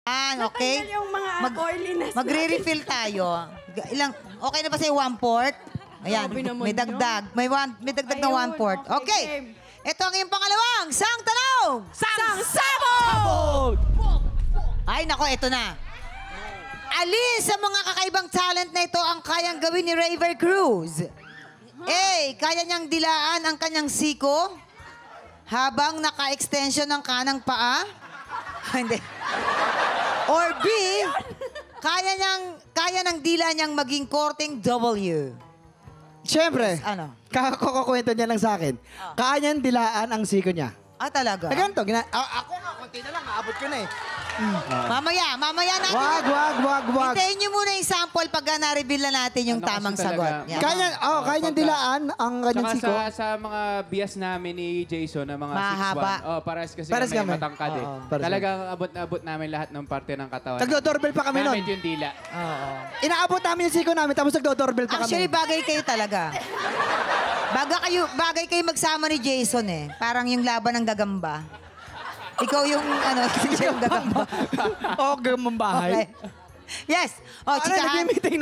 Okay? Natanggal yung mga oiliness Magre-refill tayo. Okay na ba sa'yo 1/4? Ayan, may dagdag. May dagdag na 1/4. Okay. Ito ang iyong pangalawang sang tanong! Sang sabog! Ay, nako, ito na. Alin sa mga kakaibang talent na ito ang kayang gawin ni Raver Cruz? A. Kaya niyang dilaan ang kanyang siko habang naka-extension ng kanang paa? Hindi. Or B. Kaya ng dila niyang maging korteng W. Siyempre, Ano? kakakwento niya lang sa akin. Kaya niyang dilaan ang siko niya. Ah, talaga? Na ganito, ako nga, konti na lang, aabot ko na eh. Mamaya natin. Wag. Hintayin niyo muna yung sample pag na-reveal na natin yung tamang sagot. Yan. Kaya niyang dilaan ang kanyang siko. Saka sa mga bias namin ni Jason, na mga Mahaba. 6'1". Pares kasi Pares kami kami. matangkad eh. Pares Talagang abot na abot namin lahat ng parte ng katawan. Nagdo-doorbell pa kami nun. Gamit yung dila. Inaabot namin yung siko namin, tapos nagdo-doorbell pa kami. Actually, bagay kayo talaga. Bagay kayo magsama ni Jason eh. Parang yung laban ng gagamba. Ikaw yung, siya yung gagamba. Oo, gamang bahay. Okay. Yes. Oh, chikahan. Nagme-meeting.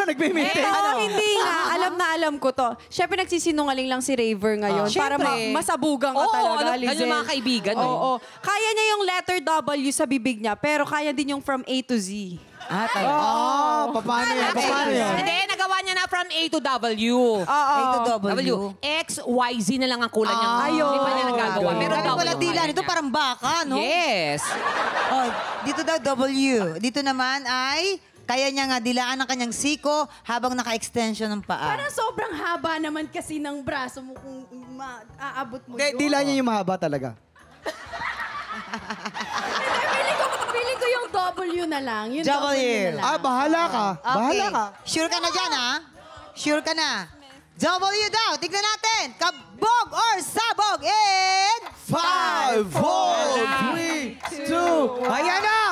Nagme-meeting. Hindi nga. Alam ko to. Siyempre, nagsisinungaling lang si Raver ngayon. Para masabugan ka talaga, Lizelle. Ganyan mga kaibigan. Oo. Kaya niya yung letter W sa bibig niya, pero kaya din yung from A to Z. Ah, talaga. Paano yan? Hindi, nagawa niya na from A to W. A to W. X, Y, Z na lang ang kulang niya. Hindi pa niya nagagawa. Pero Pero W. wala dila. Ito parang baka, no? Yes. Oh, dito daw W. Dito naman ay kaya niya nga dilaan ang kanyang siko habang naka-extension ng paa. Parang sobrang haba naman kasi ng braso mo kung maaabot mo yun. Dila niya yung mahaba talaga. Feeling ko yung W na lang. Yung W. W na lang. Bahala ka. Bahala ka. Sure ka na dyan, ha? Sure ka na. W daw. Tignan natin. Kabog or sabog in 5, 4, 3, 2, ayan na!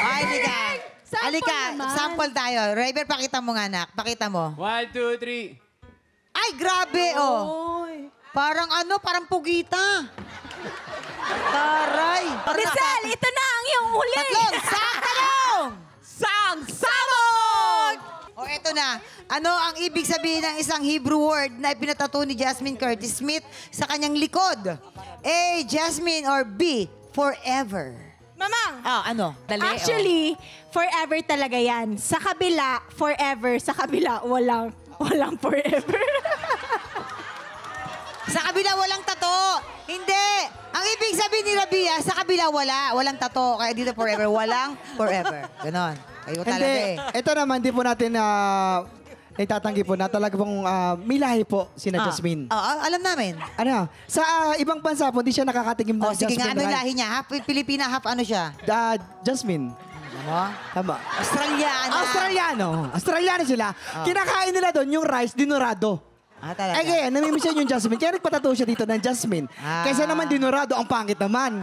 Ay, halika. Sample Halika, naman. sample tayo. Raver, pakita mo nga, anak. Pakita mo. 1, 2, 3. Ay, grabe, oh. Oy. Parang parang pugita. Taray. Lizelle, ito na ang iyong huli. Tatlong, satanong! Sang sabog! O, eto na. Ano ang ibig sabihin ng isang Hebrew word na ipinatato ni Jasmine Curtis Smith sa kanyang likod? A, Jasmine, or B, forever? Mamang, Ano? Dali, actually, forever talaga yan. Sa kabila, forever. Sa kabila, walang forever. Sa kabila, walang tato. Hindi. Ang ibig sabihin ni Rabia, sa kabila, walang tato. Kaya dito forever, walang forever. Ganon. Kayo talaga eh. Ito naman, di po natin itatanggi po na talaga pong may lahi po sina Jasmine. Alam namin. Ano? Sa ibang bansa po, hindi siya nakakatigim ng Sige Jasmine. nga, ano yung lahi niya? Half Pilipina, half ano siya? Jasmine. Tama. Australiano sila. Kinakain nila doon yung rice dinurado. Talaga. Kaya namimiss yan yung Jasmine. Kaya nagpatato siya dito ng Jasmine. Kaysa naman dinurado, ang pangit naman.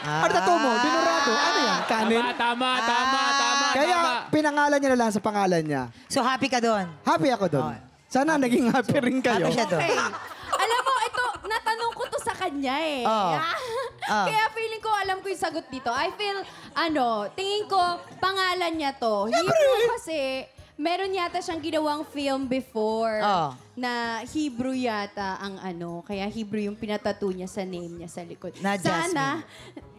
Ano tato mo? Dinurado. Ano yan? Kanin? Tama. Kaya pinangalan niya na lang sa pangalan niya. So happy ka doon? Happy ako doon. Sana naging happy rin kayo. Happy siya doon? Alam mo, ito, natanong ko to sa kanya eh. Kaya feeling ko, alam ko yung sagot dito. I feel, tingin ko, pangalan niya to. Hebrew kasi, meron yata siyang ginawang film before na Hebrew yata ang kaya Hebrew yung pinatato niya sa name niya sa likod. Na Jasmine. Sana,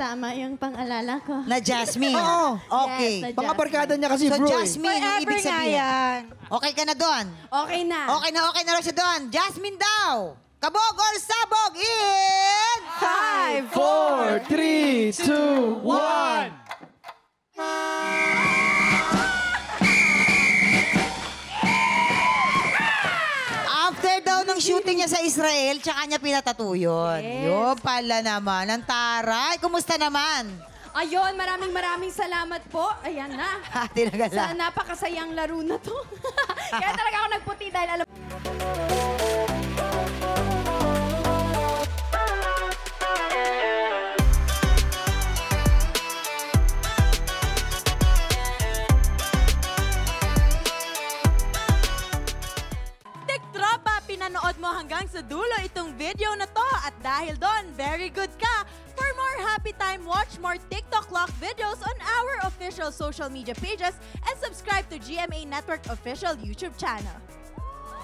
tama yung pang-alala ko. Na Jasmine? Oo. Okay. Yes, Mga barkada niya kasi So bro. Jasmine, yung ibig sabihin. Okay ka na doon? Okay na. Okay na raw siya doon. Jasmine daw. Kabog or sabog in 5, 4, 3, 2, 1. After daw ng shooting niya sa Israel, tsaka niya pinatato yun. Yun pala naman. Ang taray. Kumusta naman? Ayun, maraming salamat po. Ayan na. Tinagal Sa na. napakasayang laro na to. Kaya talaga ako nagputi dahil alam Tropa, pinanood Pinanood mo hanggang sa dulo itong video na to at dahil doon, very good ka. For more happy time, watch more TikTok Clock videos on our official social media pages and subscribe to GMA Network official YouTube channel.